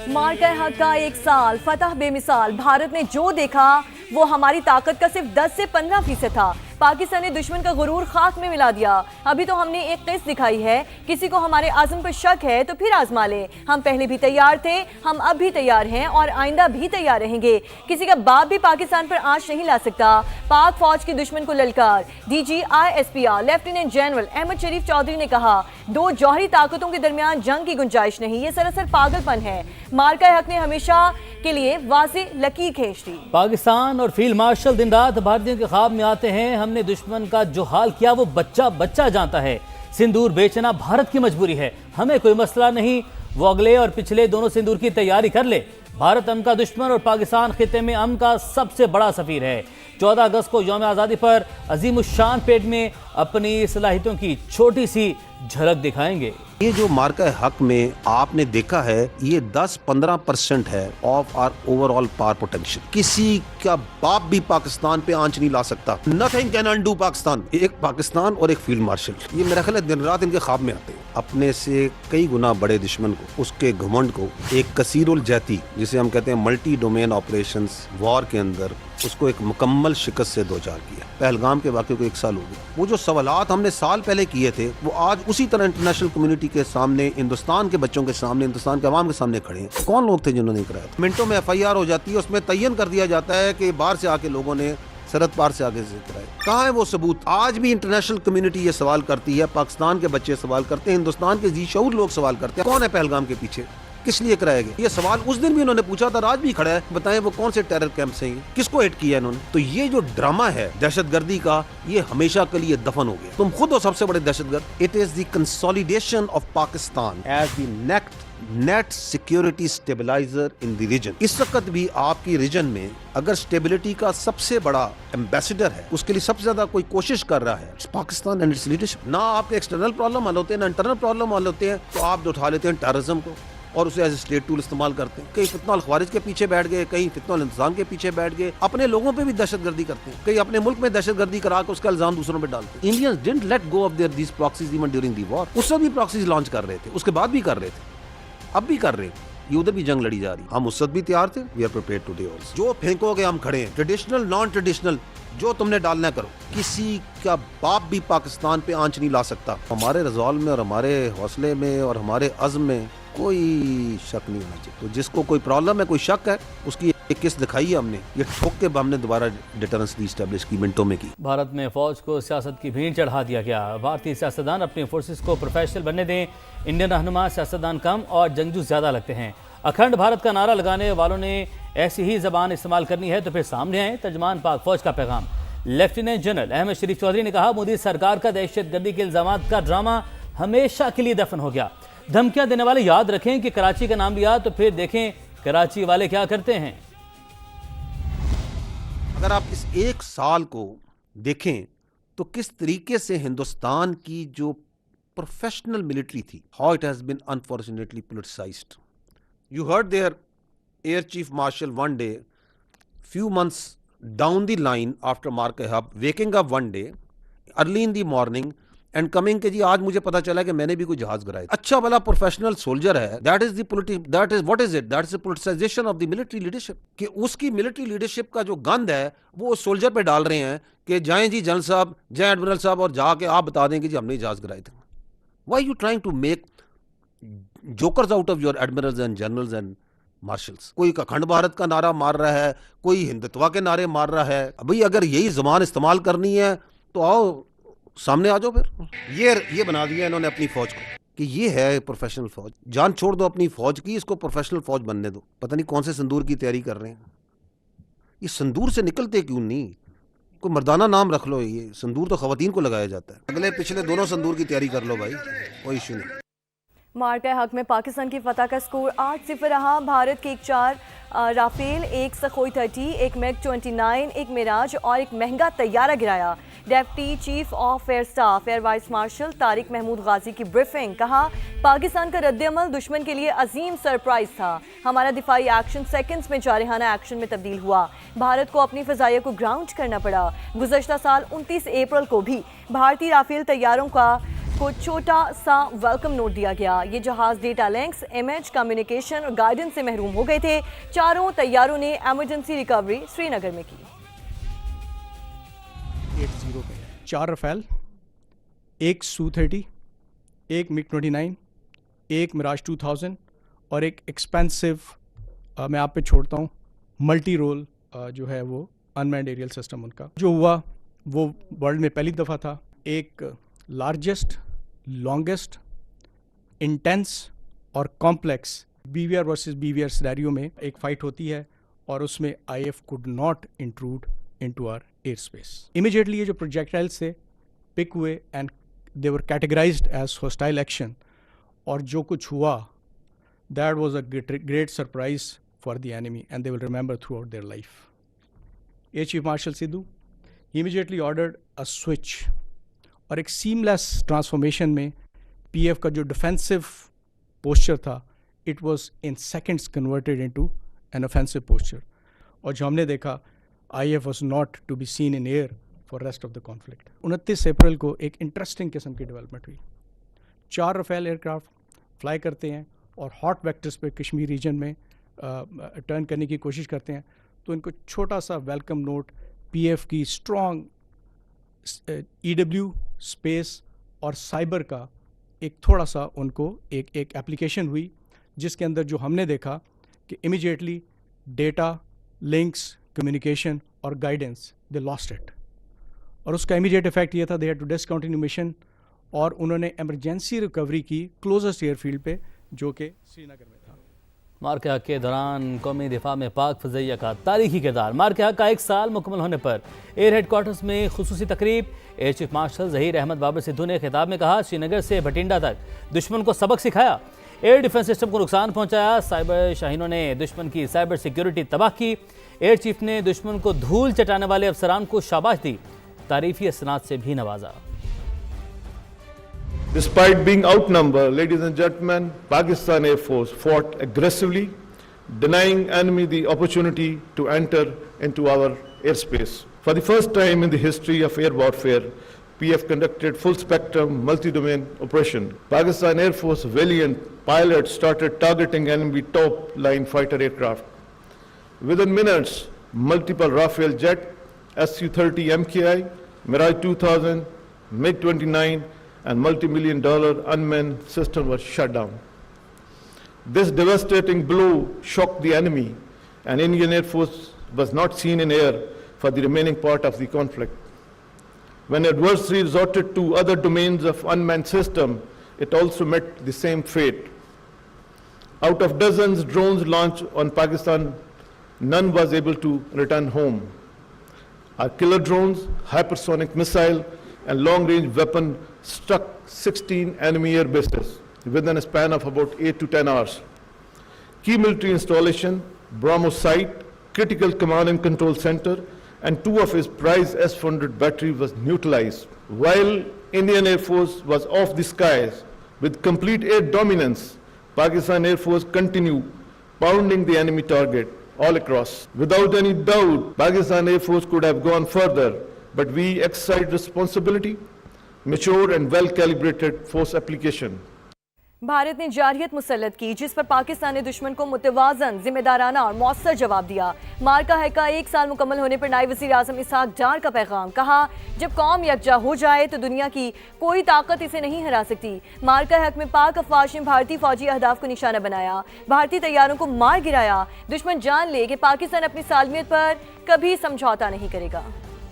मार्का हक का एक साल, फतह बेमिसाल। भारत ने जो देखा वो हमारी ताकत का सिर्फ 10 से 15% था। पाकिस्तान ने दुश्मन का गुरूर खाक में मिला दिया। अभी तो हमने एक किस्त दिखाई है। किसी को हमारे आज़म पर शक है तो फिर आजमा ले। हम पहले भी तैयार थे, हम अब भी तैयार हैं और आइंदा भी तैयार रहेंगे। किसी का बाप भी पाकिस्तान पर आंच नहीं ला सकता। पाक फौज की दुश्मन को ललकार। DG ISPR lieutenant general Ahmed Sharif Chaudhry ने कहा, दो जौहरी ताकतों के दरमियान जंग की गुंजाइश नहीं, ये सरासर पागलपन है। मार्का हक ने हमेशा के लिए वाज़ेह लकीर खींच दी। पाकिस्तान और फील्ड मार्शल दिन रात भारतीयों के ख्वाब में आते हैं। हमने दुश्मन का जो हाल किया वो बच्चा बच्चा जानता है। सिंदूर बेचना भारत की मजबूरी है, हमें कोई मसला नहीं। वो अगले और पिछले दोनों सिंदूर की तैयारी कर ले। भारत अमन का दुश्मन और पाकिस्तान खिते में अमन का सबसे बड़ा सफीर है। 14 अगस्त को यौम आज़ादी पर अजीमुशान पेट में अपनी सलाहियतों की छोटी सी झलक दिखाएंगे। ये जो मार्का हक में आपने देखा है, ये 10-15% है of our overall power potential. किसी का बाप भी पाकिस्तान पे आंच नहीं ला सकता। Nothing can undo Pakistan. एक पाकिस्तान और एक फील्ड मार्शल, ये मेरा ख्याल है दिन रात इनके ख्वाब में आते हैं। अपने से कई गुना बड़े दुश्मन को, उसके घमंड को, एक कसीरुल जहती जिसे हम कहते हैं मल्टी डोमेन ऑपरेशंस वॉर के अंदर, उसको एक मुकम्मल शिकस्त से दो चार किया। पहलगाम के वाक़े को 1 साल हो गया। वो जो सवालात हमने साल पहले किए थे वो आज उसी तरह इंटरनेशनल कम्युनिटी के सामने, हिंदुस्तान के बच्चों के सामने, हिंदुस्तान के अवाम के सामने खड़े हैं। कौन लोग थे जिन्होंने कराया? मिनटों में FIR हो जाती है, उसमें तयन कर दिया जाता है कि बाहर से आके लोगों ने सरहद पार से आगे से कराए। कहाँ है वो सबूत? आज भी इंटरनेशनल कम्युनिटी ये सवाल करती है, पाकिस्तान के बच्चे सवाल करते हैं, हिंदुस्तान के जी शऊर लोग सवाल करते हैं, कौन है पहलगाम के पीछे, किस लिए कराया गया? ये सवाल उस दिन भी उन्होंने पूछा था, आज भी खड़ा है। बताएं वो कौन से टेरर कैंप से हैं, किसको हिट किया इन्होंने? तो ये जो ड्रामा है दहशतगर्दी का, ये हमेशा के लिए दफन हो गया। तुम खुद हो सबसे बड़े दहशतगर्द। It is the consolidation of Pakistan as the net security stabiliser in the region. इस वक्त भी आपकी रीजन में अगर स्टेबिलिटी का सबसे बड़ा एम्बेसडर है, उसके लिए सबसे ज्यादा कोई कोशिश कर रहा है, पाकिस्तान एंड इट्स लीडरशिप। ना आपके एक्सटर्नल प्रॉब्लम हल होते हैं, ना इंटरनल प्रॉब्लम हल होते हैं, तो आप उठा लेते हैं टेररिज्म को और उसे एज ए स्टेट टूल इस्तेमाल करते हैं। कहीं फितना ख्वारिज के पीछे बैठ गए, कहीं फितना इंतजाम के पीछे बैठ गए, अपने लोगों पे भी दहशतगर्दी करते हैं, कहीं अपने मुल्क में दहशतगर्दी करा के उसका इल्जाम दूसरों पे डालते हैं। Indians didn't let go of their these proxies even during the war. उस समय भी प्रॉक्सीज लॉन्च कर रहे थे, उसके बाद भी कर रहे थे, अब भी कर रहे हैं। ये उधर भी जंग लड़ी जा रही। हम उस वक्त भी तैयार थे। We are prepared today also. जो फेंकोगे हम खड़े हैं, ट्रेडिशनल नॉन ट्रेडिशनल, जो तुमने डालना करो। किसी का बाप भी पाकिस्तान पे आंच नहीं ला सकता। हमारे रिजॉल्व में और हमारे हौसले में और हमारे अज़्म में कोई शक नहीं होना चाहिए। तो जिसको कोई प्रॉब्लम है, कोई शक है, उसकी एक किस्त दिखाई है हमने, ये ठोक के हमने दोबारा डिटरेंस रीस्टैब्लिश की, मिनटों में की। भारत में फौज को सियासत की भीड़ चढ़ा दिया गया। भारतीय सियासतदान अपनी फोर्सेस को प्रोफेशनल बनने दें। इंडियन रहनुमा सियासतदान कम और जंगजू ज़्यादा लगते हैं। अखंड भारत का नारा लगाने वालों ने ऐसी ही ज़बान इस्तेमाल करनी है तो फिर सामने आए तर्जमान पाक फौज का पैगाम। लेफ्टिनेंट जनरल अहमद शरीफ चौधरी ने कहा, मोदी सरकार का दहशतगर्दी के इल्जामात का ड्रामा हमेशा के लिए दफन हो गया। धमकियां देने वाले याद रखें कि कराची का नाम लिया तो फिर देखें कराची वाले क्या करते हैं। अगर आप इस 1 साल को देखें तो किस तरीके से हिंदुस्तान की जो प्रोफेशनल मिलिट्री थी, how it has been unfortunately politicised. You heard there air chief marshal one day, few months down the line after Marka Hub, waking up one day early in the morning and coming कि जी आज मुझे पता चला कि मैंने भी कोई जहाज गिराया। अच्छा भला प्रोफेशनल सोल्जर है। That is what is it? That is the politicization of the military leadership। कि उसकी मिलिट्री लीडरशिप का जो गंद है वो सोल्जर पे डाल रहे हैं कि जाएं जी जनरल साहब, जाएं एडमिरल साहब और जाके आप बता दें कि जी हमने जहाज गिराए थे। Why you trying to make jokers out of your admirals and generals and marshals? कोई अखंड भारत का नारा मार रहा है, कोई हिंदुत्व के नारे मार रहा है। अभी अगर यही ज़बान इस्तेमाल करनी है तो आओ सामने आ जाओ। फिर ये बना दिया इन्होंने अपनी फौज को कि ये है प्रोफेशनल फौज। जान छोड़ दो अपनी फौज की, इसको प्रोफेशनल फौज बनने दो। पता नहीं कौन से संदूर की तैयारी कर रहे हैं। ये संदूर से निकलते क्यों नहीं? कोई मर्दाना नाम रख लो। ये संदूर तो खवातीन को लगाया जाता है। अगले पिछले दोनों संदूर की तैयारी कर लो भाई, कोई इशू नहीं। मार्का हक में पाकिस्तान की फतह का स्कोर 8-0 रहा। भारत के 4 राफेल, 1 सखोई 30, 1 मैग 29, 1 मिराज और 1 महंगा तैयारा गिराया। Deputy chief of air staff air vice marshal Tariq Mahmood Ghazi की ब्रीफिंग। कहा, पाकिस्तान का रद्द-ए-अमल दुश्मन के लिए अजीम सरप्राइज था। हमारा दिफाई एक्शन सेकंड्स में जारहाना एक्शन में तब्दील हुआ। भारत को अपनी फ़ज़ाइया को ग्राउंड करना पड़ा। गुज़श्ता साल 29 अप्रैल को भी भारतीय राफेल तैयारों का को छोटा सा वेलकम नोट दिया गया। ये जहाज डेटा लिंक्स, इमेज, कम्युनिकेशन और गाइडेंस से महरूम हो गए थे। चारों तैयारों ने एमरजेंसी रिकवरी श्रीनगर में की। 80 पे 4 रफेल, एक Su-30, एक MiG-29, एक मिराज 2000 और एक एक्सपेंसिव मैं आप पे छोड़ता हूँ मल्टी रोल जो है वो अनमैन्ड एरियल सिस्टम उनका जो हुआ वो वर्ल्ड में पहली दफ़ा था। एक लार्जेस्ट, लॉन्गेस्ट, इंटेंस और complex BVR versus BVR scenario में एक फ़ाइट होती है और उसमें IF could not intrude into our airspace. Immediately ये जो प्रोजेक्टाइल्स थे पिक हुए and they were categorised as hostile action और जो कुछ हुआ that was a great surprise for the enemy and they will remember throughout their life. Air chief marshal Sidhu immediately ordered a switch और एक seamless transformation में PF का जो defensive posture था it was in seconds converted into an offensive posture और जो हमने देखा IF was not to be seen in air for rest of the conflict। 29 अप्रैल को एक इंटरेस्टिंग किस्म की डेवलपमेंट हुई। 4 रफेल एयरक्राफ्ट फ्लाई करते हैं और हॉट वेक्टर्स पे कश्मीर रीजन में टर्न करने की कोशिश करते हैं तो इनको छोटा सा वेलकम नोट PF की स्ट्रॉन्ग EW स्पेस और साइबर का एक थोड़ा सा उनको एक एप्लीकेशन हुई जिसके अंदर जो हमने देखा कि इमीडिएटली डेटा लिंक्स कम्युनिकेशन और गाइडेंस दे लॉस्ट इट और उसका इमीडिएट इफेक्ट ये था they had to discontinue mission और उन्होंने एमरजेंसी रिकवरी की क्लोजेस्ट एयरफील्ड पे जो कि श्रीनगर में था। मार्के हक के दौरान कौमी दिफा में पाक फज़ैया का तारीखी किरदार। मार्के हक का 1 साल मुकम्मल होने पर एयर हेडक्वार्टर्स में खुसूसी तकरीब। Air chief marshal Zaheer Ahmed Babar Sidhu ने खिताब में कहा श्रीनगर से भटिंडा तक दुश्मन को सबक सिखाया, एयर डिफेंस सिस्टम को नुकसान पहुंचाया, साइबर शाहीनों ने दुश्मन की साइबर सिक्योरिटी तबाह की। एयर चीफ ने दुश्मन को धूल चटाने वाले अफसरान को शाबाश दी, तारीफी असनाद से भी नवाजा। Despite being outnumbered, ladies and gentlemen, Pakistan Air Force fought aggressively, denying enemy the opportunity to enter into our airspace. For the first time in the history of air warfare, PF conducted full-spectrum multi-domain operation. Pakistan Air Force valiant pilots started targeting enemy top-line fighter aircraft. Within minutes, multiple Rafale jet, Su-30 MKI, Mirage 2000, MiG-29 and multi-million-dollar unmanned system was shut down. This devastating blow shocked the enemy, and Indian Air Force was not seen in air for the remaining part of the conflict. When adversary resorted to other domains of unmanned system, it also met the same fate. Out of dozens drones launched on Pakistan, none was able to return home. Our killer drones, hypersonic missile, and long-range weapon struck 16 enemy air bases within a span of about 8 to 10 hours. Key military installation, BrahMos site, critical command and control center, and 2 of his prized S-400 battery was neutralized. While Indian Air Force was off the skies with complete air dominance, Pakistan Air Force continued pounding the enemy target all across. Without any doubt, Pakistan Air Force could have gone further, but we exercised responsibility, mature and well-calibrated force application. Bharat ने जारहियत मुसल्लत की जिस पर पाकिस्तान ने दुश्मन को मुतवाज़न, जिम्मेदाराना और मौसर जवाब दिया। मार्का है का 1 साल मुकम्मल होने पर नायब वज़ीर आज़म इसहाक डार का पैगाम। कहा जब कौम यकजा हो जाए तो दुनिया की कोई ताकत इसे नहीं हरा सकती। मार्का हक में पाक अफवाज ने भारतीय फौजी अहदाफ को निशाना बनाया, भारतीय तैयारों को मार गिराया। दुश्मन जान ले कि पाकिस्तान अपनी सालमियत पर कभी समझौता नहीं करेगा।